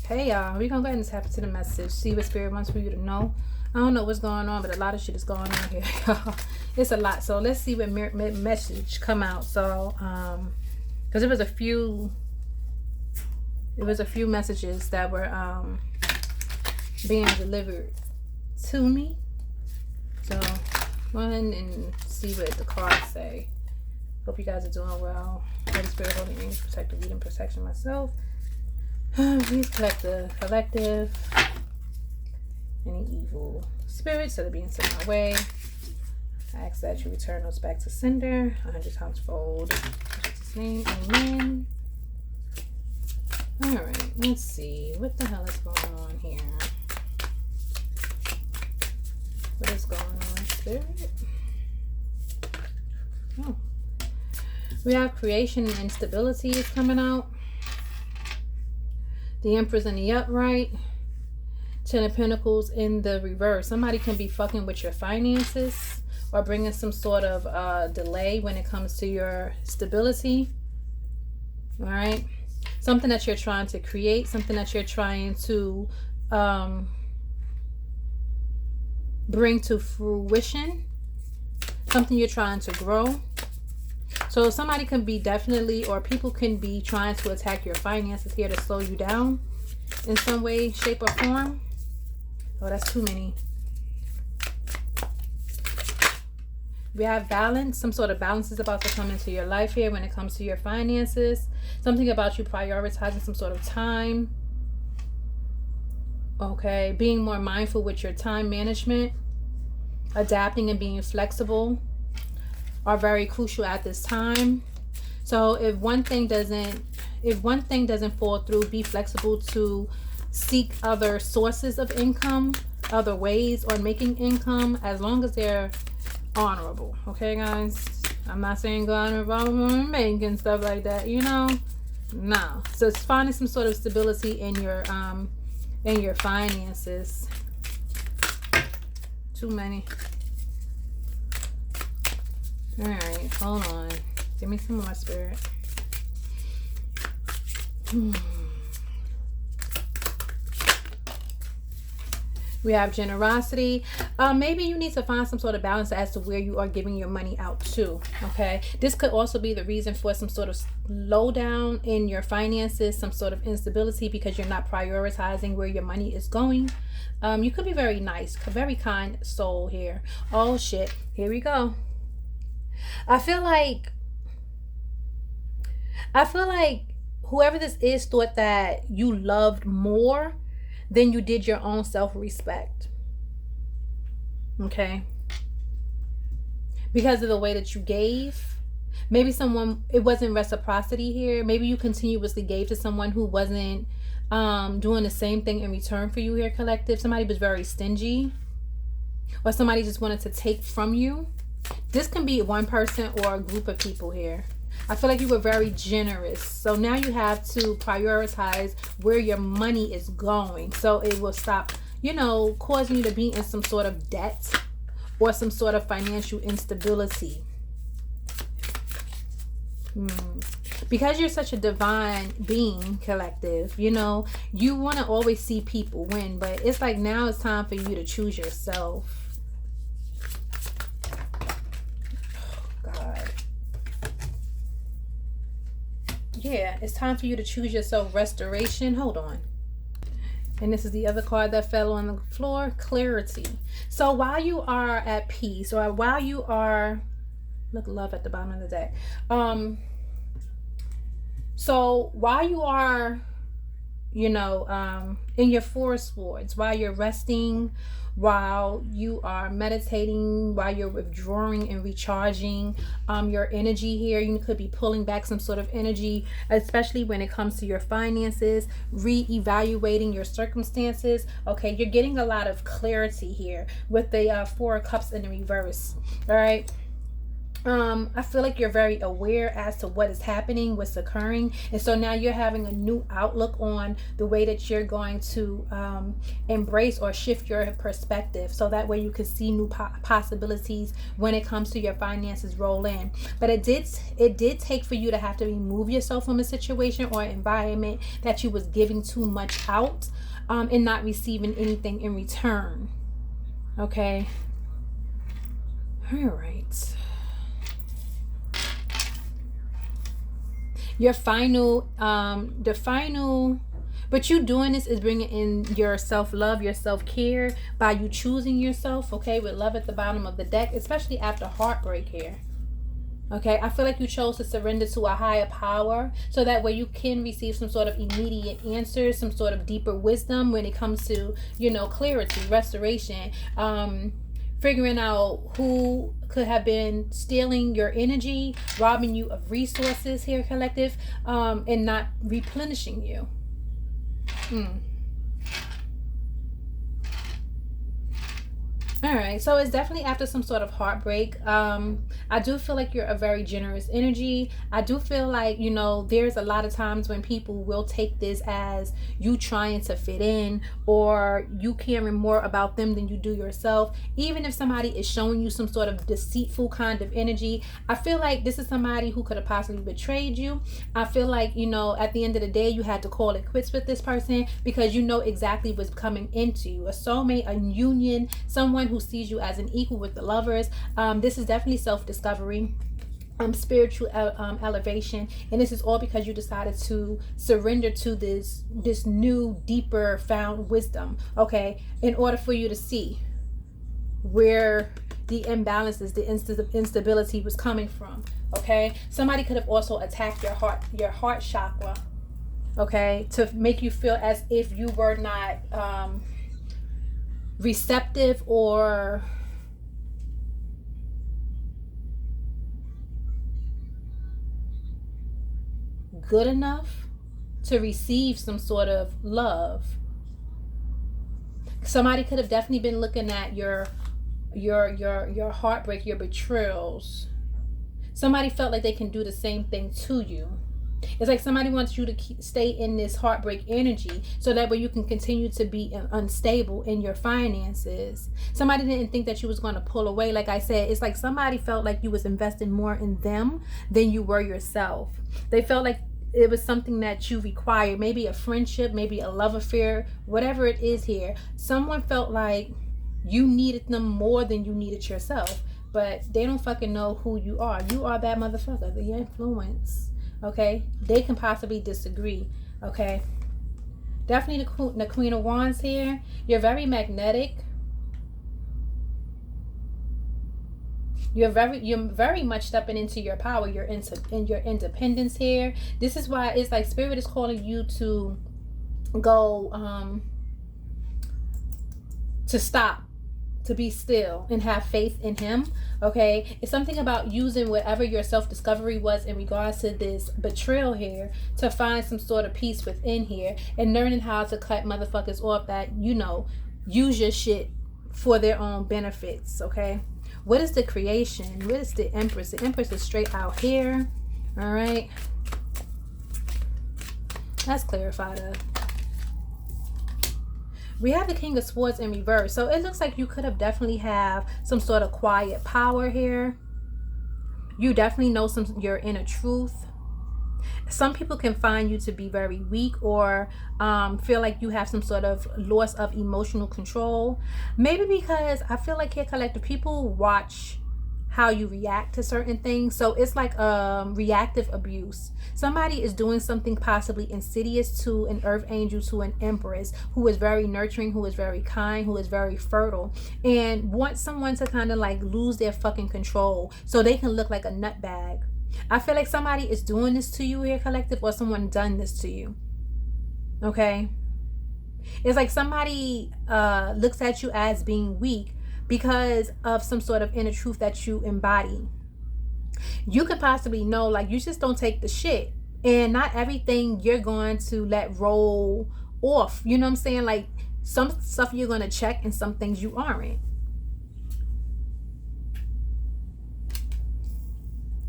Hey y'all, we're gonna go ahead and tap into the message, see what spirit wants for you to know. I don't know what's going on, but a lot of shit is going on here, y'all. It's a lot. So let's see what message come out. So because it was a few messages that were being delivered to me. So go ahead and see what the cards say. Hope you guys are doing well. Holy Spirit, holy angels, protect the reading, protection myself. Please collect the collective. Any evil spirits that are being sent my way, I ask that you return those back to sender 100 times fold. In Jesus' name, amen. Alright, let's see. What the hell is going on here? What is going on, spirit? Oh. We have creation and instability is coming out. The Empress in the upright. Ten of Pentacles in the reverse. Somebody can be fucking with your finances or bringing some sort of delay when it comes to your stability. All right. Something that you're trying to create. Something that you're trying to bring to fruition. Something you're trying to grow. So somebody can be definitely, or people can be trying to attack your finances here to slow you down in some way, shape, or form. Oh, that's too many. We have balance. Some sort of balance is about to come into your life here when it comes to your finances. Something about you prioritizing some sort of time. Okay. Being more mindful with your time management. Adapting and being flexible are very crucial at this time. So if one thing doesn't fall through, be flexible to seek other sources of income, other ways on making income, as long as they're honorable. Okay, guys? I'm not saying go honorable making stuff like that, you know? No. So it's finding some sort of stability in your finances. Too many. Alright, hold on. Give me some more, spirit. We have generosity. Maybe you need to find some sort of balance as to where you are giving your money out to. Okay. This could also be the reason for some sort of slowdown in your finances, some sort of instability because you're not prioritizing where your money is going. You could be very nice, very kind soul here. Oh shit. Here we go. I feel like whoever this is thought that you loved more than you did your own self-respect. Okay? Because of the way that you gave. Maybe it wasn't reciprocity here. Maybe you continuously gave to someone who wasn't doing the same thing in return for you here, collective. Somebody was very stingy. Or somebody just wanted to take from you. This can be one person or a group of people here. I feel like you were very generous. So now you have to prioritize where your money is going. So it will stop, causing you to be in some sort of debt or some sort of financial instability. Because you're such a divine being, collective, you want to always see people win. But it's like now it's time for you to choose yourself. Yeah, it's time for you to choose yourself. Restoration. Hold on. And this is the other card that fell on the floor. Clarity. So while you are at peace, or while you are, look, love at the bottom of the deck. So while you are, in your forest swords, while you're resting, while you are meditating, while you're withdrawing and recharging your energy here, you could be pulling back some sort of energy, especially when it comes to your finances, re-evaluating your circumstances. Okay, you're getting a lot of clarity here with the Four of Cups in the reverse. All right. I feel like you're very aware as to what is happening, what's occurring, and so now you're having a new outlook on the way that you're going to embrace or shift your perspective, so that way you can see new possibilities when it comes to your finances roll in. But it did take for you to have to remove yourself from a situation or environment that you was giving too much out, and not receiving anything in return. Okay. All right. Your final the final but you doing this is bringing in your self-love, your self-care, by you choosing yourself, okay, with love at the bottom of the deck, especially after heartbreak here. Okay, I feel like you chose to surrender to a higher power, so that way you can receive some sort of immediate answers, some sort of deeper wisdom when it comes to, clarity, restoration, figuring out who could have been stealing your energy, robbing you of resources here, collective, and not replenishing you. All right, so it's definitely after some sort of heartbreak. I do feel like you're a very generous energy. I do feel like, there's a lot of times when people will take this as you trying to fit in, or you caring more about them than you do yourself. Even if somebody is showing you some sort of deceitful kind of energy, I feel like this is somebody who could have possibly betrayed you. I feel like, at the end of the day, you had to call it quits with this person, because you know exactly what's coming into you. A soulmate, a union, someone who sees you as an equal with the lovers. This is definitely self-discovery, spiritual elevation, and this is all because you decided to surrender to this new, deeper found wisdom, okay, in order for you to see where the imbalances, the instability was coming from. Okay, somebody could have also attacked your heart chakra, okay, to make you feel as if you were not receptive or good enough to receive some sort of love. Somebody could have definitely been looking at your heartbreak, your betrayals. Somebody felt like they can do the same thing to you. It's like somebody wants you to stay in this heartbreak energy, so that way you can continue to be unstable in your finances. Somebody didn't think that you was going to pull away. Like I said, it's like somebody felt like you was investing more in them than you were yourself. They felt like it was something that you required, maybe a friendship, maybe a love affair, whatever it is here. Someone felt like you needed them more than you needed yourself, but they don't fucking know who you are. You are that motherfucker, the influence. Okay, they can possibly disagree. Okay, definitely the Queen of Wands here. You're very magnetic. You're very much stepping into your power. You're in your independence here. This is why it's like Spirit is calling you to go to stop, to be still and have faith in him. Okay, it's something about using whatever your self-discovery was in regards to this betrayal here to find some sort of peace within here, and learning how to cut motherfuckers off that use your shit for their own benefits. Okay, what is the creation? What is the Empress? The Empress is straight out here. All right, let's clarify that. We have the King of Swords in reverse. So it looks like you could have definitely have some sort of quiet power here. You definitely know your inner truth. Some people can find you to be very weak, or feel like you have some sort of loss of emotional control. Maybe because I feel like here, collective, people watch how you react to certain things. So it's like reactive abuse. Somebody is doing something possibly insidious to an earth angel, to an empress who is very nurturing, who is very kind, who is very fertile, and wants someone to kind of like lose their fucking control so they can look like a nutbag. I feel like somebody is doing this to you here, collective, or someone done this to you. Okay, it's like somebody looks at you as being weak because of some sort of inner truth that you embody. You could possibly know, like, you just don't take the shit, and not everything you're going to let roll off. You know what I'm saying? Like, some stuff you're going to check and some things you aren't.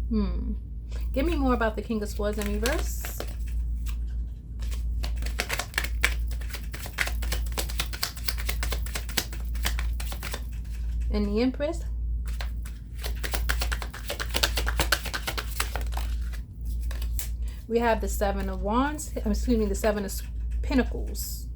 Give me more about the King of Swords in reverse. And the Empress. We have the Seven of Wands. Excuse me, the Seven of Pentacles.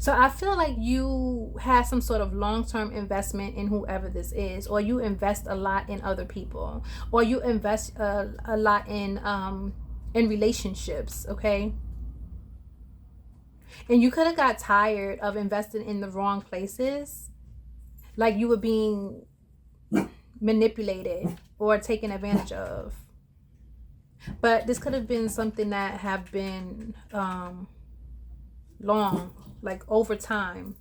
So I feel like you have some sort of long-term investment in whoever this is, or you invest a lot in other people, or you invest a lot in relationships, okay? And you could have got tired of investing in the wrong places, like you were being manipulated or taken advantage of. But this could have been something that have been long, like over time.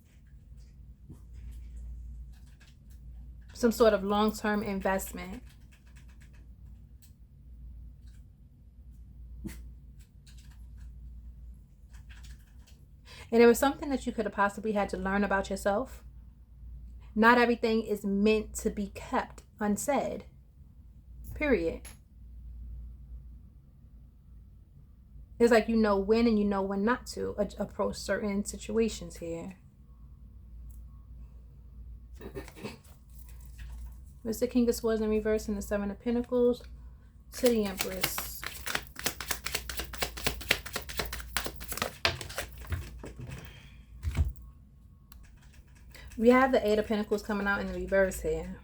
Some sort of long-term investment. And it was something that you could have possibly had to learn about yourself. Not everything is meant to be kept unsaid. Period. It's like you know when and you know when not to approach certain situations here. What's the King of Swords in reverse and the Seven of Pentacles to the Empress? We have the Eight of Pentacles coming out in the reverse here.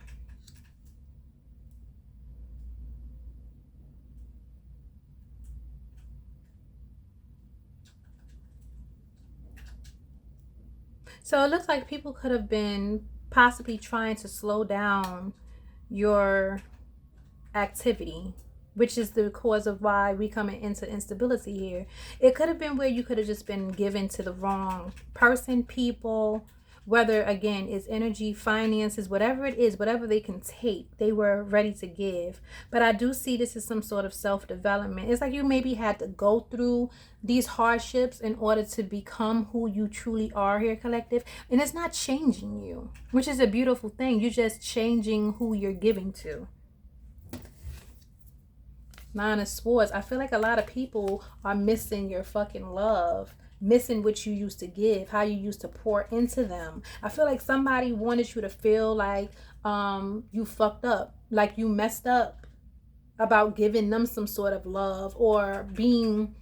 So it looks like people could have been possibly trying to slow down your activity, which is the cause of why we coming into instability here. It could have been where you could have just been given to the wrong person, people, whether again it's energy, finances, whatever it is, whatever they can take, they were ready to give. But I do see this as some sort of self-development. It's like you maybe had to go through these hardships in order to become who you truly are here, collective. And it's not changing you, which is a beautiful thing. You're just changing who you're giving to. Nine of Swords. I feel like a lot of people are missing your fucking love, missing what you used to give, how you used to pour into them. I feel like somebody wanted you to feel like you fucked up, like you messed up about giving them some sort of love or being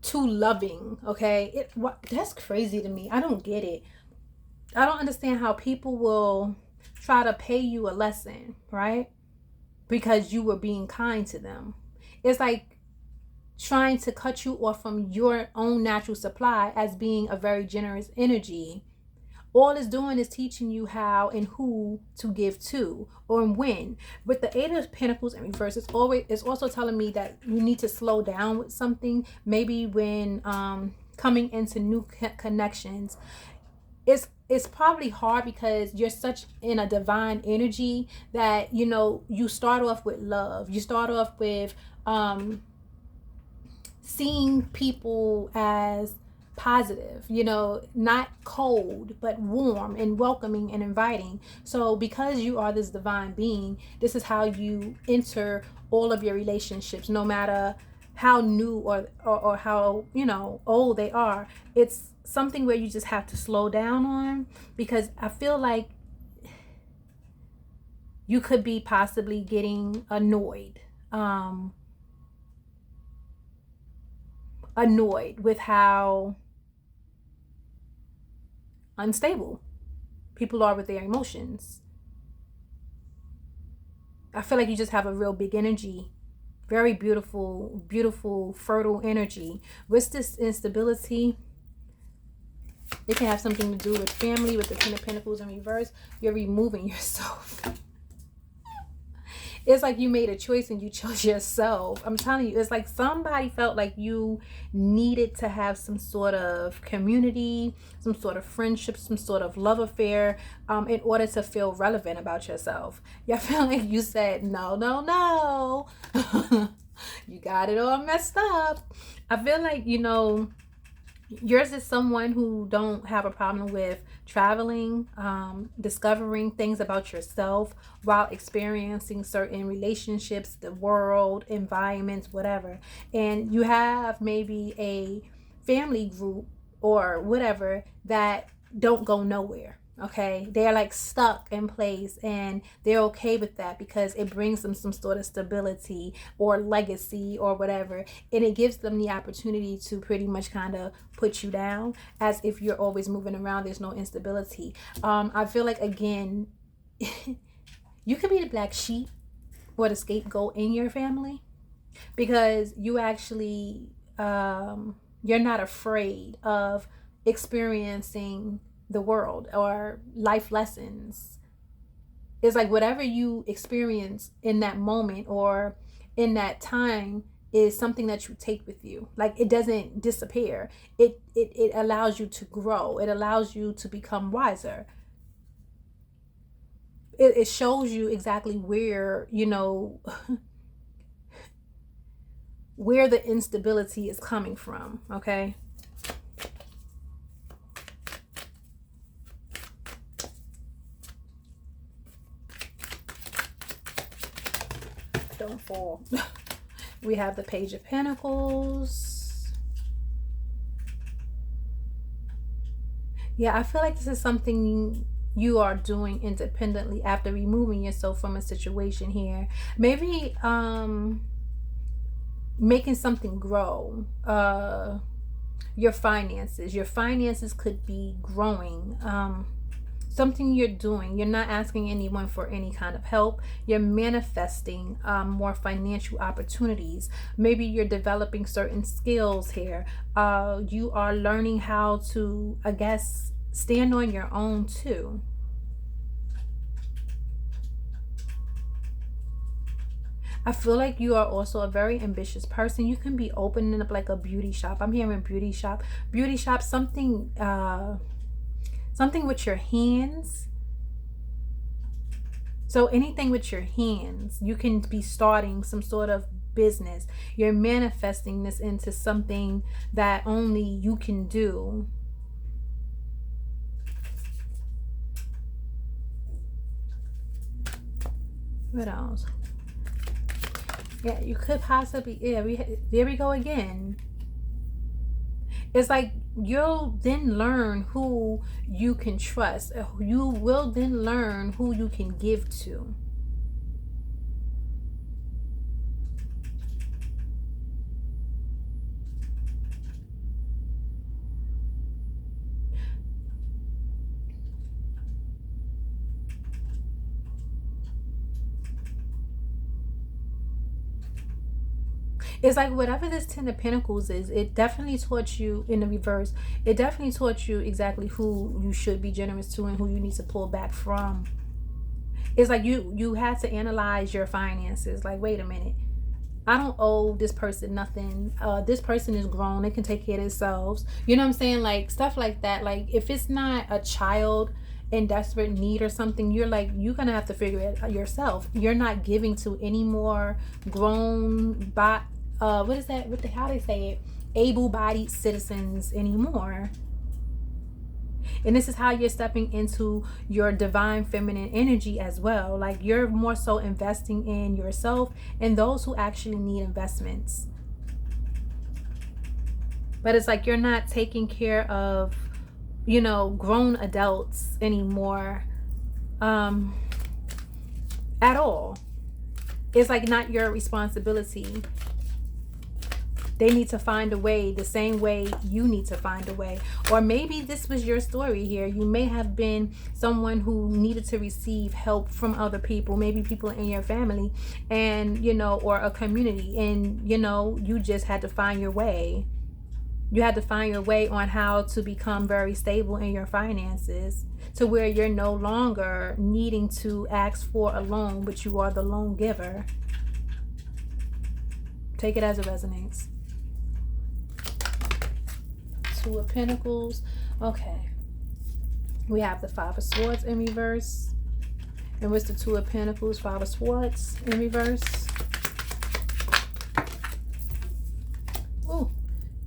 too loving, okay? That's crazy to me. I don't get it. I don't understand how people will try to pay you a lesson, right? Because you were being kind to them. It's like trying to cut you off from your own natural supply as being a very generous energy. All it's doing is teaching you how and who to give to or when. With the Eight of Pentacles in reverse, it's also telling me that you need to slow down with something. Maybe when coming into new connections, it's probably hard because you're such in a divine energy that, you know, you start off with love. You start off with seeing people as positive, you know, not cold, but warm and welcoming and inviting. So because you are this divine being, this is how you enter all of your relationships, no matter how new or how, you know, old they are. It's something where you just have to slow down on, because I feel like you could be possibly getting annoyed with how unstable people are with their emotions. I feel like you just have a real big energy, very beautiful, beautiful, fertile energy. With this instability, it can have something to do with family. With the Ten of Pentacles in reverse, you're removing yourself. It's like you made a choice and you chose yourself. I'm telling you, it's like somebody felt like you needed to have some sort of community, some sort of friendship, some sort of love affair in order to feel relevant about yourself. You feel like you said, no, no, no. You got it all messed up. I feel like, you know, Yours is someone who don't have a problem with traveling, discovering things about yourself while experiencing certain relationships, the world, environments, whatever. And you have maybe a family group or whatever that don't go nowhere. Okay, they're like stuck in place and they're okay with that because it brings them some sort of stability or legacy or whatever, and it gives them the opportunity to pretty much kind of put you down as if you're always moving around. There's no instability. I feel like, again, you could be the black sheep or the scapegoat in your family because you actually you're not afraid of experiencing the world or life lessons. It's like whatever you experience in that moment or in that time is something that you take with you. Like, it doesn't disappear. It allows you to grow. It allows you to become wiser. It shows you exactly where, where the instability is coming from. Okay. Don't fall. We have the Page of Pentacles. Yeah, I feel like this is something you are doing independently after removing yourself from a situation here. Maybe making something grow. Your finances could be growing. Something you're doing. You're not asking anyone for any kind of help. You're manifesting more financial opportunities. Maybe you're developing certain skills here. You are learning how to, I guess, stand on your own too. I feel like you are also a very ambitious person. You can be opening up like a beauty shop. I'm hearing beauty shop, something with your hands. So anything with your hands, you can be starting some sort of business. You're manifesting this into something that only you can do. What else? Yeah, you could possibly, there we go again. It's like you'll then learn who you can trust. You will then learn who you can give to. It's like whatever this Ten of Pentacles is, it definitely taught you, in the reverse, it definitely taught you exactly who you should be generous to and who you need to pull back from. It's like you had to analyze your finances. Like, wait a minute, I don't owe this person nothing. This person is grown. They can take care of themselves. You know what I'm saying? Like, stuff like that. Like, if it's not a child in desperate need or something, you're gonna have to figure it out yourself. You're not giving to any more grown what is that? How they say it? Able-bodied citizens anymore. And this is how you're stepping into your divine feminine energy as well. Like, you're more so investing in yourself and those who actually need investments. But it's like you're not taking care of, grown adults anymore at all. It's like not your responsibility. They need to find a way the same way you need to find a way. Or maybe this was your story here. You may have been someone who needed to receive help from other people, maybe people in your family, and, or a community. And, you just had to find your way. You had to find your way on how to become very stable in your finances to where you're no longer needing to ask for a loan, but you are the loan giver. Take it as it resonates. Two of Pentacles. Okay. We have the Five of Swords in reverse. And what's the Two of Pentacles, Five of Swords in reverse? Ooh.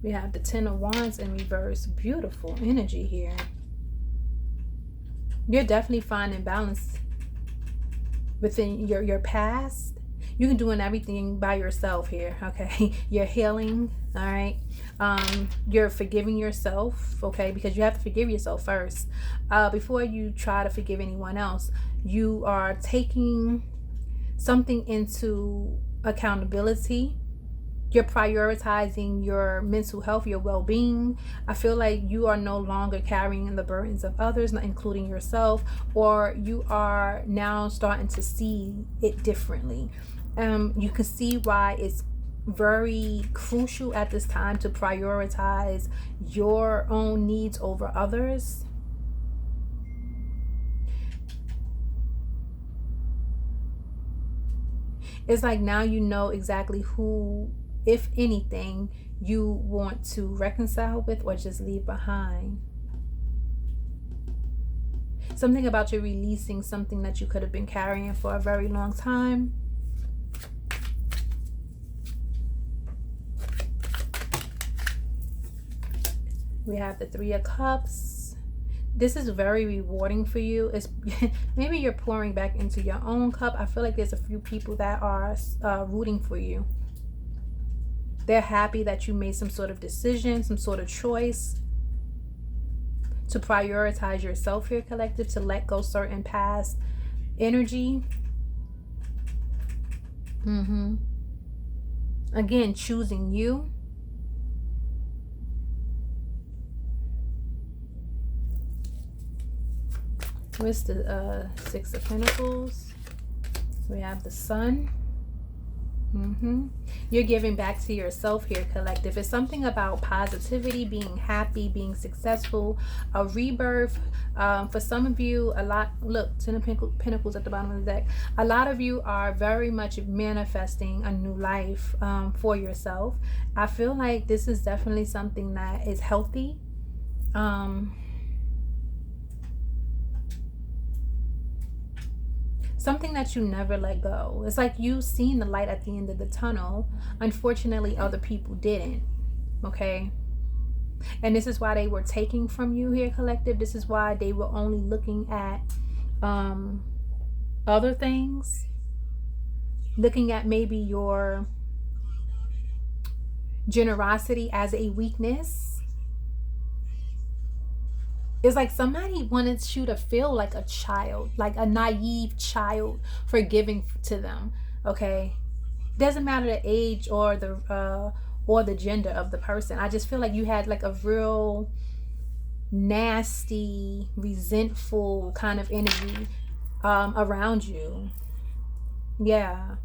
We have the Ten of Wands in reverse. Beautiful energy here. You're definitely finding balance within your past. You can doing everything by yourself here, okay? You're healing, all right? You're forgiving yourself, okay? Because you have to forgive yourself first. Before you try to forgive anyone else, you are taking something into accountability. You're prioritizing your mental health, your well-being. I feel like you are no longer carrying the burdens of others, not including yourself, or you are now starting to see it differently. You can see why it's very crucial at this time to prioritize your own needs over others. It's like now you know exactly who, if anything, you want to reconcile with or just leave behind. Something about you releasing something that you could have been carrying for a very long time. We have the Three of Cups. This is very rewarding for you. It's maybe you're pouring back into your own cup. I feel like there's a few people that are rooting for you. They're happy that you made some sort of decision, some sort of choice to prioritize yourself here, collective, to let go certain past energy. Again, choosing you. Where's the Six of Pentacles? We have the Sun. You're giving back to yourself here, collective. It's something about positivity, being happy, being successful, a rebirth. For some of you, a lot, look, Ten of Pentacles at the bottom of the deck. A lot of you are very much manifesting a new life for yourself. I feel like this is definitely something that is healthy. Something that you never let go. It's like you've seen the light at the end of the tunnel. Unfortunately, other people didn't. Okay? And this is why they were taking from you here, collective. This is why they were only looking at other things. Looking at maybe your generosity as a weakness. It's like somebody wanted you to feel like a child, like a naive child, for giving to them. Okay, doesn't matter the age or the gender of the person. I just feel like you had like a real nasty, resentful kind of energy around you. Yeah.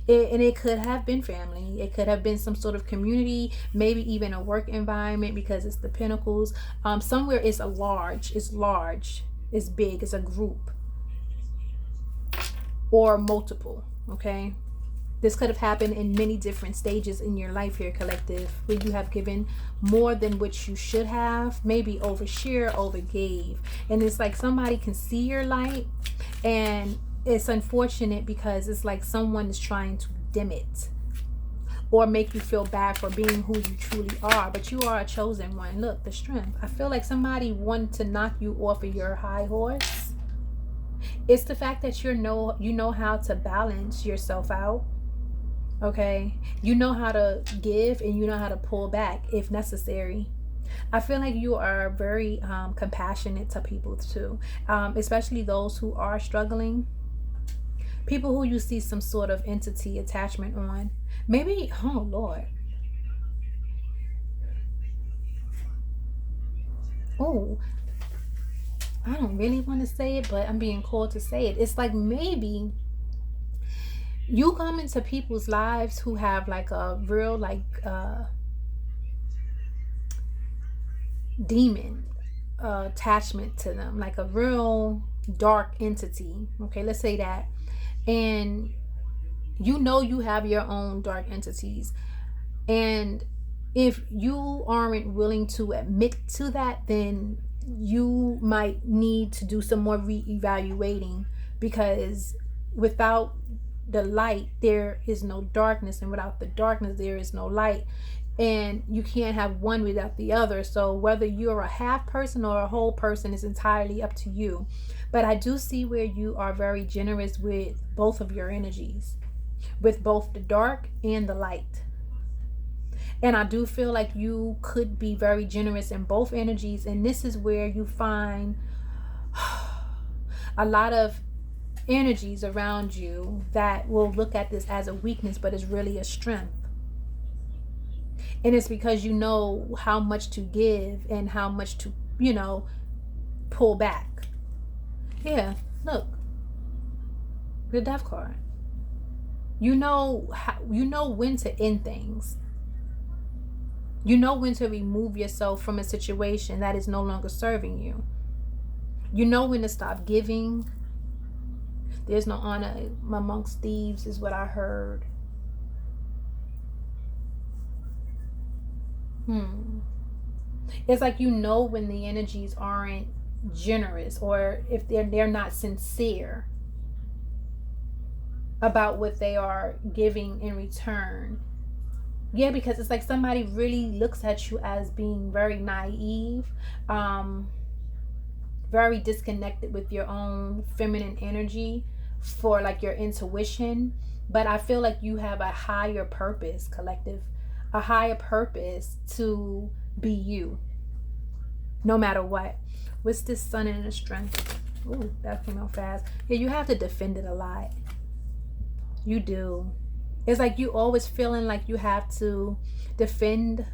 And it could have been family. It could have been some sort of community, maybe even a work environment, because it's the Pentacles. Somewhere it's large, it's big, it's a group or multiple. Okay, this could have happened in many different stages in your life here, collective, where you have given more than what you should have, maybe overshare, overgave, and it's like somebody can see your light, and it's unfortunate because it's like someone is trying to dim it or make you feel bad for being who you truly are, but you are a chosen one. Look, the Strength. I feel like somebody wanted to knock you off of your high horse. It's the fact that you know how to balance yourself out. Okay, you know how to give and you know how to pull back if necessary. I feel like you are very compassionate to people too, especially those who are struggling. People who you see some sort of entity attachment on. Maybe, oh Lord. Oh, I don't really want to say it, but I'm being called to say it. It's like maybe you come into people's lives who have like a real demon attachment to them, like a real dark entity. Okay, let's say that. And you know you have your own dark entities, and if you aren't willing to admit to that, then you might need to do some more re-evaluating, because without the light, there is no darkness, and without the darkness, there is no light. And you can't have one without the other. So whether you're a half person or a whole person is entirely up to you. But I do see where you are very generous with both of your energies, with both the dark and the light. And I do feel like you could be very generous in both energies. And this is where you find a lot of energies around you that will look at this as a weakness, but it's really a strength. And it's because you know how much to give and how much to, pull back. Yeah, look, the Death card. You know when to end things. You know when to remove yourself from a situation that is no longer serving you. You know when to stop giving. There's no honor amongst thieves, is what I heard. It's like you know when the energies aren't generous, or if they're not sincere about what they are giving in return. Yeah, because it's like somebody really looks at you as being very naive, very disconnected with your own feminine energy for like your intuition. But I feel like you have a higher purpose, collective, a higher purpose to be you, no matter what. What's this sun and the strength? Ooh, that came out fast. Yeah, you have to defend it a lot. You do. It's like you always feeling like you have to defend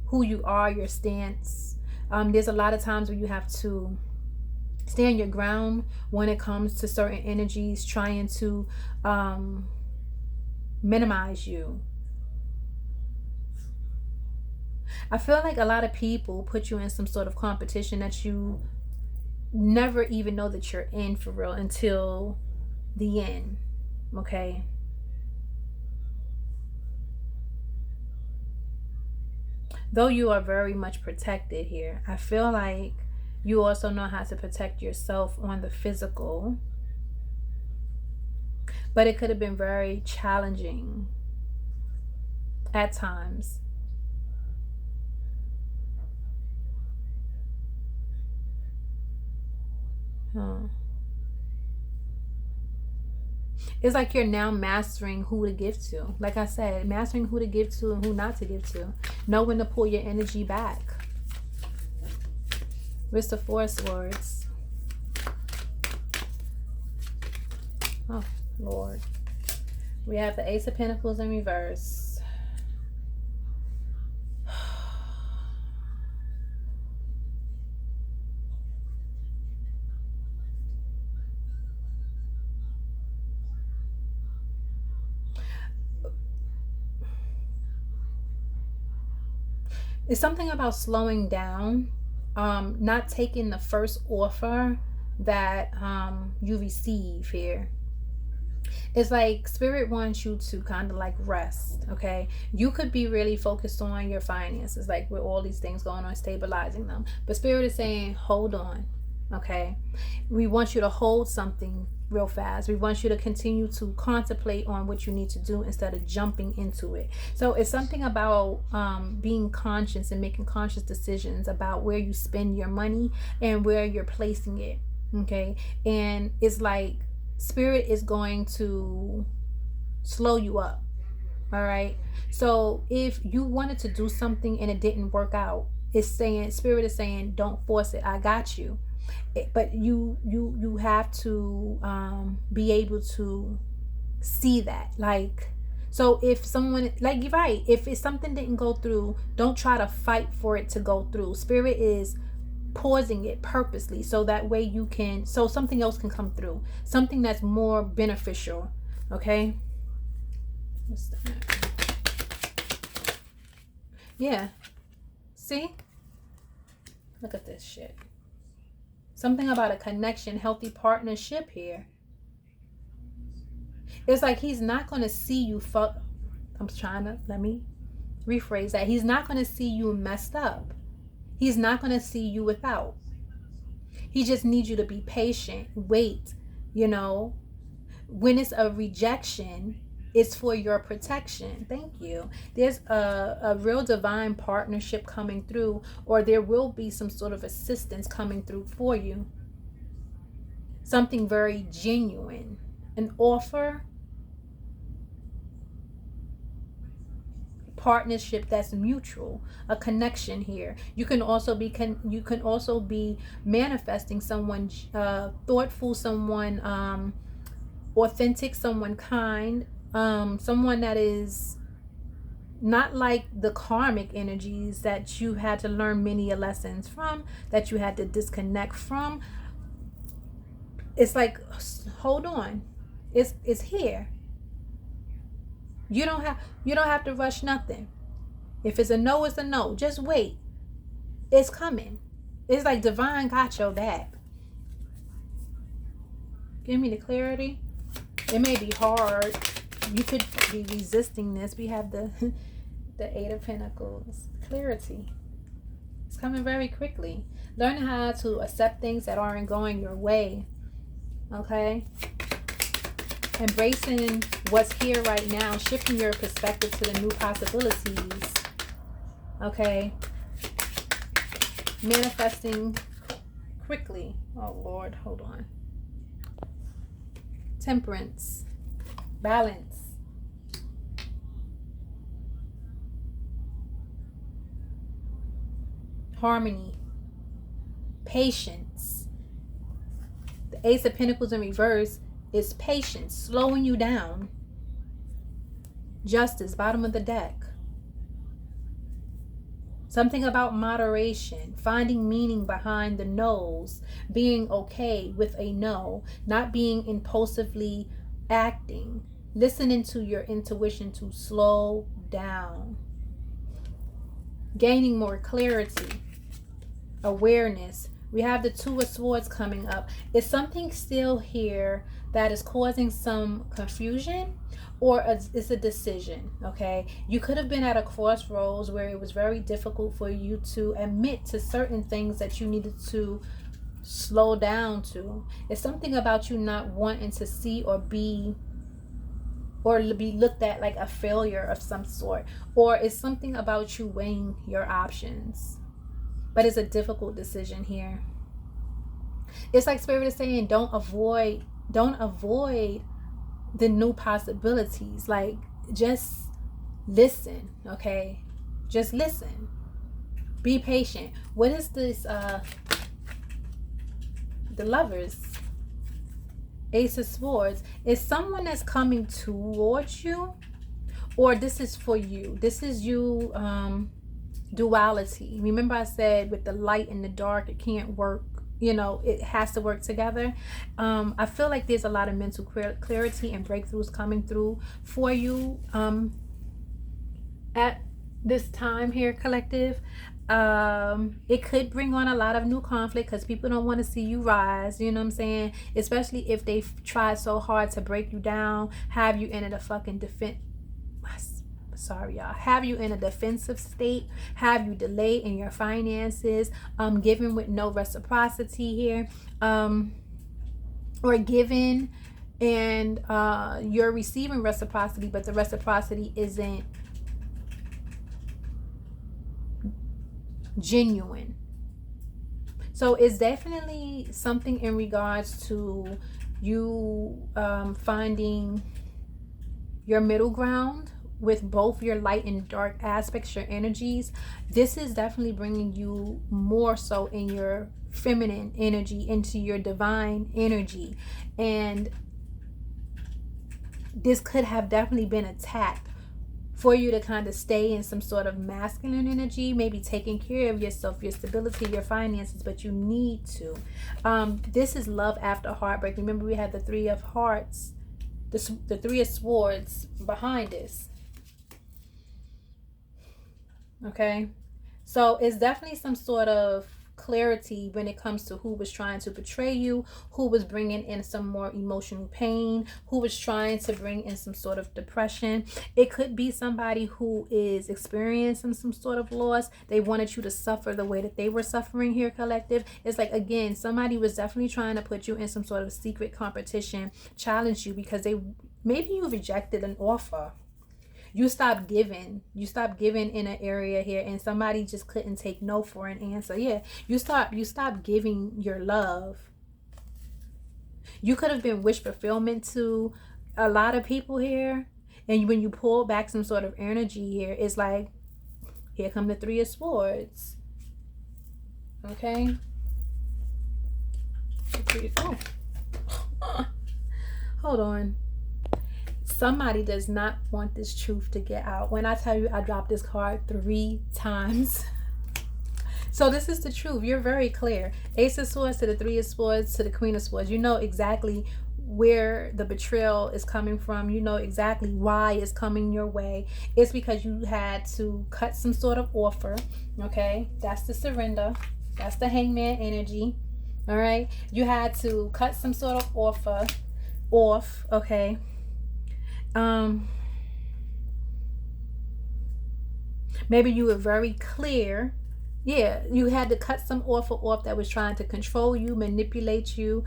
who you are, your stance. There's a lot of times where you have to stand your ground when it comes to certain energies trying to minimize you. I feel like a lot of people put you in some sort of competition that you never even know that you're in for real until the end. Okay? Though you are very much protected here, I feel like you also know how to protect yourself on the physical. But it could have been very challenging at times. It's like you're now mastering who to give to. Like I said, mastering who to give to and who not to give to. Know when to pull your energy back. Where's the Four of Swords? Oh, Lord. We have the Ace of Pentacles in reverse. It's something about slowing down, not taking the first offer that you receive here. It's like Spirit wants you to kind of like rest, okay? You could be really focused on your finances, like with all these things going on, stabilizing them. But Spirit is saying, hold on, okay? We want you to hold something real fast. We want you to continue to contemplate on what you need to do instead of jumping into it. So it's something about being conscious and making conscious decisions about where you spend your money and where you're placing it, okay? And it's like Spirit is going to slow you up, all right? So if you wanted to do something and it didn't work out, it's saying, Spirit is saying, don't force it. I got you. But you have to be able to see that. Like, so if someone, like, you're right, if it's something didn't go through, don't try to fight for it to go through. Spirit is pausing it purposely so that way you can, so something else can come through, something that's more beneficial. Okay, what's that? Yeah, see, look at this shit. Something about a connection, healthy partnership here. It's like he's not going to see you fuck. Let me rephrase that. He's not going to see you messed up. He's not going to see you without. He just needs you to be patient, wait, When it's a rejection, it's for your protection. Thank you. There's a real divine partnership coming through, or there will be some sort of assistance coming through for you. Something very genuine. An offer, partnership that's mutual, a connection here. You can also be manifesting someone thoughtful, someone authentic, someone kind, someone that is not like the karmic energies that you had to learn many lessons from, that you had to disconnect from. It's like, hold on, it's here. You don't have to rush nothing. If it's a no, it's a no. Just wait. It's coming. It's like divine got your back. Give me the clarity. It may be hard. You could be resisting this. We have the the Eight of Pentacles. Clarity. It's coming very quickly. Learn how to accept things that aren't going your way. Okay? Embracing what's here right now, shifting your perspective to the new possibilities. Okay? Manifesting quickly. Oh Lord, hold on. Temperance. Balance. Harmony. Patience. The Ace of Pentacles in reverse is patience, slowing you down. Justice, bottom of the deck. Something about moderation, finding meaning behind the no's, being okay with a no, not being impulsively acting, listening to your intuition to slow down. Gaining more clarity, awareness. We have the Two of Swords coming up. Is something still here that is causing some confusion, or it's a decision? Okay, you could have been at a crossroads where it was very difficult for you to admit to certain things that you needed to slow down to. It's something about you not wanting to see or be looked at like a failure of some sort, or it's something about you weighing your options. But it's a difficult decision here. It's like Spirit is saying, don't avoid the new possibilities. Like, just listen, okay? Just listen. Be patient. What is this? The Lovers. Ace of Swords. Is someone that's coming towards you, or this is for you? This is you. Duality. Remember I said with the light and the dark, it can't work. It has to work together. I feel like there's a lot of mental clarity and breakthroughs coming through for you at this time here, collective. It could bring on a lot of new conflict because people don't want to see you rise. You know what I'm saying? Especially if they've tried so hard to break you down, have you in a fucking have you in a defensive state, have you delayed in your finances, giving with no reciprocity here, or giving and you're receiving reciprocity, but the reciprocity isn't genuine. So it's definitely something in regards to you finding your middle ground with both your light and dark aspects, your energies. This is definitely bringing you more so in your feminine energy, into your divine energy. And this could have definitely been attacked for you to kind of stay in some sort of masculine energy, maybe taking care of yourself, your stability, your finances, but you need to. This is love after heartbreak. Remember, we had the Three of Hearts, the Three of Swords behind this. Okay, so it's definitely some sort of clarity when it comes to who was trying to betray you, who was bringing in some more emotional pain, who was trying to bring in some sort of depression. It could be somebody who is experiencing some sort of loss. They wanted you to suffer the way that they were suffering here, collective. It's like, again, somebody was definitely trying to put you in some sort of secret competition, challenge you, because they maybe you rejected an offer. You stopped giving in an area here, and somebody just couldn't take no for an answer. Yeah, you stopped giving your love. You could have been wish fulfillment to a lot of people here, and when you pull back some sort of energy here, it's like, here come the Three of Swords. Okay. Oh. Hold on. Somebody does not want this truth to get out. When I tell you, I dropped this card 3 times. So this is the truth. You're very clear. Ace of Swords to the Three of Swords to the Queen of Swords. You know exactly where the betrayal is coming from. You know exactly why it's coming your way. It's because you had to cut some sort of offer. Okay, that's the surrender. That's the Hangman energy. All right, you had to cut some sort of offer off. Okay. Maybe you were very clear. Yeah, you had to cut some offer off that was trying to control you, manipulate you,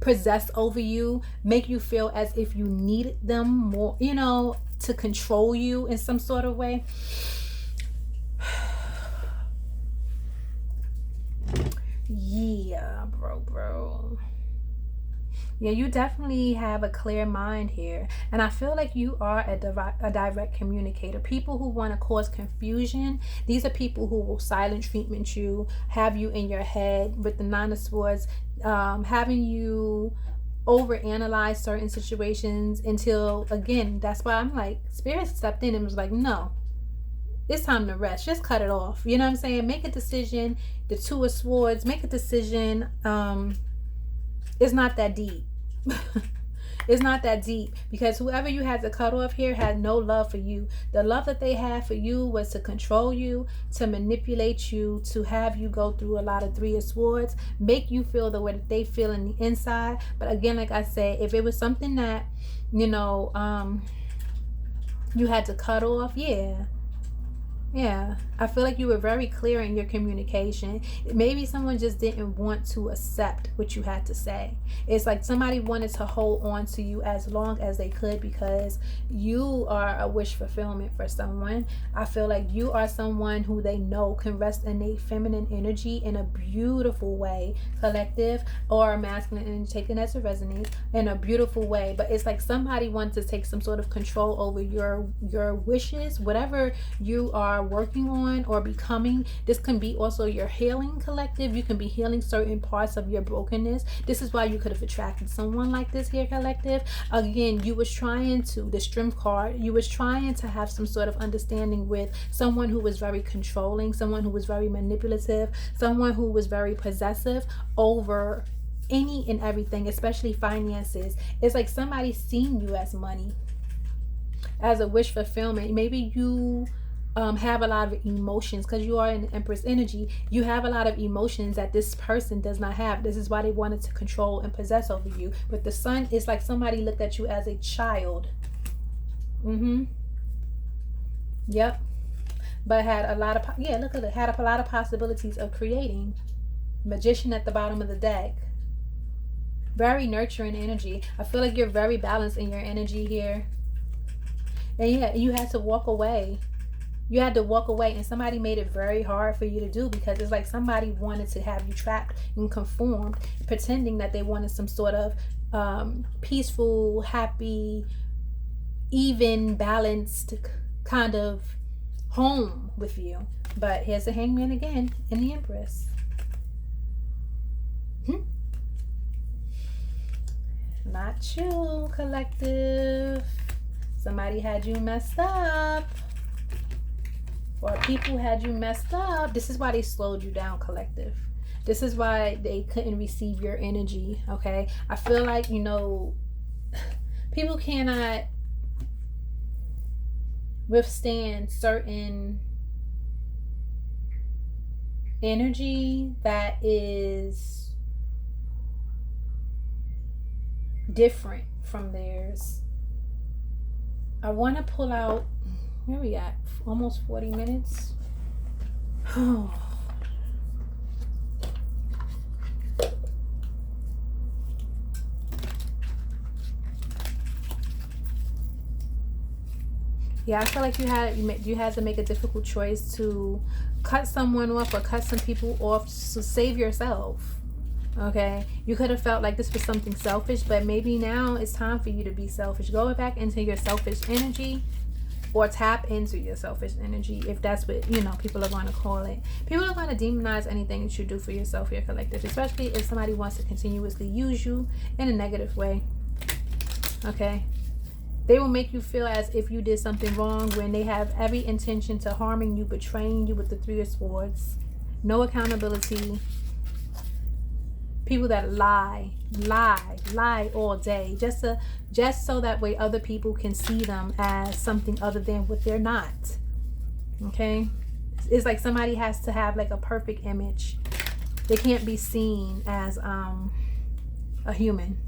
possess over you, make you feel as if you needed them more, you know, to control you in some sort of way. Yeah, bro. Yeah, you definitely have a clear mind here. And I feel like you are a direct communicator. People who want to cause confusion, these are people who will silent treatment you, have you in your head with the Nine of Swords, having you overanalyze certain situations until, again, that's why I'm like, Spirit stepped in and was like, no, it's time to rest. Just cut it off. You know what I'm saying? Make a decision. The Two of Swords, make a decision. It's not that deep. It's not that deep, because whoever you had to cut off here had no love for you. The love that they had for you was to control you, to manipulate you, to have you go through a lot of Three of Swords, make you feel the way that they feel in the inside. But again, like I said, if it was something that, you know, you had to cut off, yeah, I feel like you were very clear in your communication. Maybe someone just didn't want to accept what you had to say. It's like somebody wanted to hold on to you as long as they could because you are a wish fulfillment for someone. I feel like you are someone who they know can rest in a feminine energy in a beautiful way, collective, or masculine energy, taking that to resonate in a beautiful way. But it's like somebody wants to take some sort of control over your wishes, whatever you are working on or becoming. This can be also your healing, collective. You can be healing certain parts of your brokenness. This is why you could have attracted someone like this here, collective. Again, you was trying to, the Strength card, you was trying to have some sort of understanding with someone who was very controlling, someone who was very manipulative, someone who was very possessive over any and everything, especially finances. It's like somebody seen you as money, as a wish fulfillment. Maybe you have a lot of emotions because you are in the Empress energy. You have a lot of emotions that this person does not have. This is why they wanted to control and possess over you. With the Sun, it's like somebody looked at you as a child. Yep. But had a lot of, look at it, had a lot of possibilities of creating. Magician at the bottom of the deck. Very nurturing energy. I feel like you're very balanced in your energy here. And yeah, you had to walk away. You had to walk away, and somebody made it very hard for you to do, because it's like somebody wanted to have you trapped and conformed, pretending that they wanted some sort of peaceful, happy, even, balanced kind of home with you. But here's the Hangman again in the Empress. Not you, collective. Somebody had you messed up. Or people had you messed up. This is why they slowed you down, collective. This is why they couldn't receive your energy, okay? I feel like, you know, people cannot withstand certain energy that is different from theirs. I want to pull out, where we at? Almost 40 minutes. Oh. Yeah, I feel like you had to make a difficult choice to cut someone off or cut some people off to save yourself. Okay, you could have felt like this was something selfish, but maybe now it's time for you to be selfish. Go back into your selfish energy, or tap into your selfish energy, if that's what people are going to call it. People are going to demonize anything that you do for yourself, your collective, especially if somebody wants to continuously use you in a negative way. Okay, they will make you feel as if you did something wrong when they have every intention to harming you, betraying you with the Three of Swords. No accountability. People that lie all day, just so that way other people can see them as something other than what they're not. Okay, it's like somebody has to have like a perfect image. They can't be seen as a human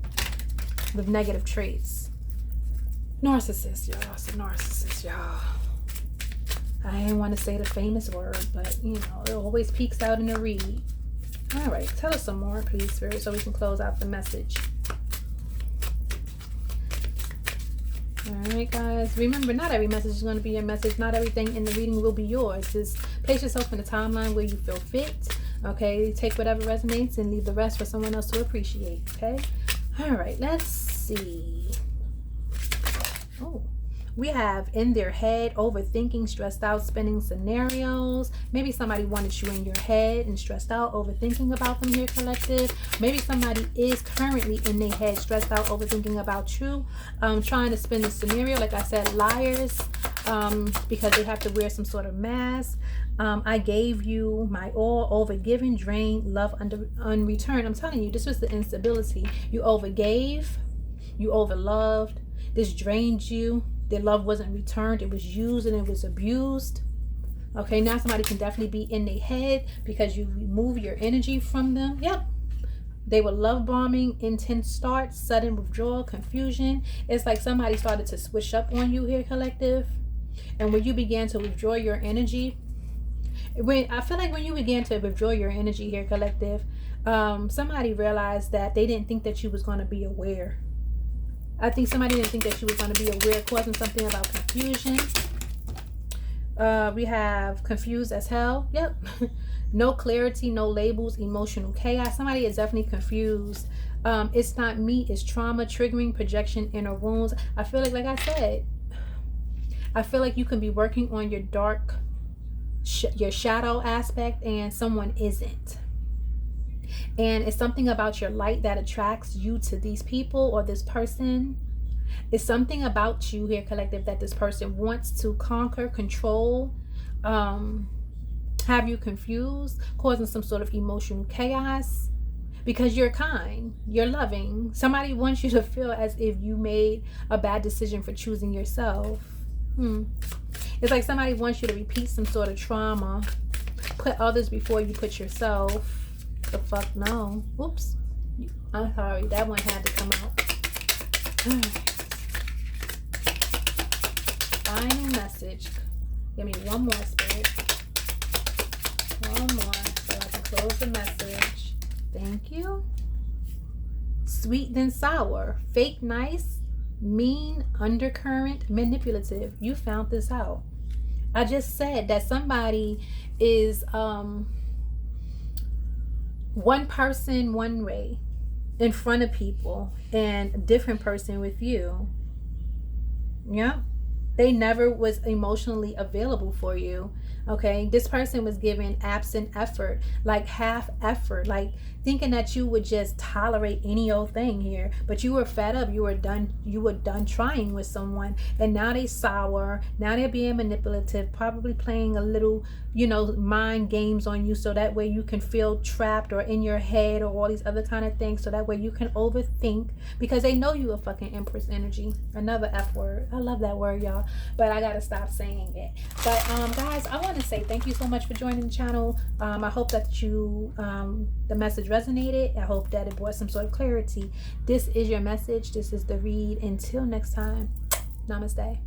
with negative traits. Narcissist, y'all. It's a narcissist, y'all. I didn't want to say the famous word, but it always peeks out in the read. All right, tell us some more, please, Spirit, so we can close out the message. All right, guys. Remember, not every message is going to be your message. Not everything in the reading will be yours. Just place yourself in a timeline where you feel fit. Okay, take whatever resonates and leave the rest for someone else to appreciate. Okay. All right, let's see. Oh. We have in their head, overthinking, stressed out, spinning scenarios. Maybe somebody wanted you in your head and stressed out, overthinking about them here, collective. Maybe somebody is currently in their head, stressed out, overthinking about you, trying to spin the scenario. Like I said, liars, because they have to wear some sort of mask. I gave you my all, overgiven, drained, love unreturned. I'm telling you, this was the instability. You overgave, you overloved. This drained you. Their love wasn't returned. It was used and it was abused. Okay, now somebody can definitely be in their head because you remove your energy from them. Yep. They were love bombing, intense start, sudden withdrawal, confusion. It's like somebody started to switch up on you here, collective. And when you began to withdraw your energy, I feel like when you began to withdraw your energy here, collective, somebody realized that they didn't think that you was going to be aware. I think somebody didn't think that she was going to be aware, causing something about confusion. We have confused as hell. Yep. No clarity, no labels, emotional chaos. Somebody is definitely confused. It's not me, it's trauma, triggering, projection, inner wounds. I feel like I said, I feel like you can be working on your dark, your shadow aspect, and someone isn't. And it's something about your light that attracts you to these people or this person. It's something about you here, collective, that this person wants to conquer, control, have you confused, causing some sort of emotional chaos. Because you're kind, you're loving. Somebody wants you to feel as if you made a bad decision for choosing yourself. It's like somebody wants you to repeat some sort of trauma. Put others before you put yourself. The fuck no. Oops. I'm sorry. That one had to come out. Final message. Give me one more, Spirit. One more so I can close the message. Thank you. Sweet then sour. Fake nice. Mean, undercurrent, manipulative. You found this out. I just said that somebody is one person one way in front of people and a different person with you. Yeah. They never was emotionally available for you. Okay, this person was giving absent effort, like half effort, like thinking that you would just tolerate any old thing here, but you were fed up, you were done trying with someone, and now they sour, now they're being manipulative, probably playing a little, mind games on you, so that way you can feel trapped or in your head or all these other kind of things, so that way you can overthink, because they know you a fucking Empress energy. Another F word. I love that word, y'all, but I gotta stop saying it. But guys, I want want to say thank you so much for joining the channel. I hope that you the message resonated. I hope that it brought some sort of clarity. This is your message. This is the read. Until next time, namaste.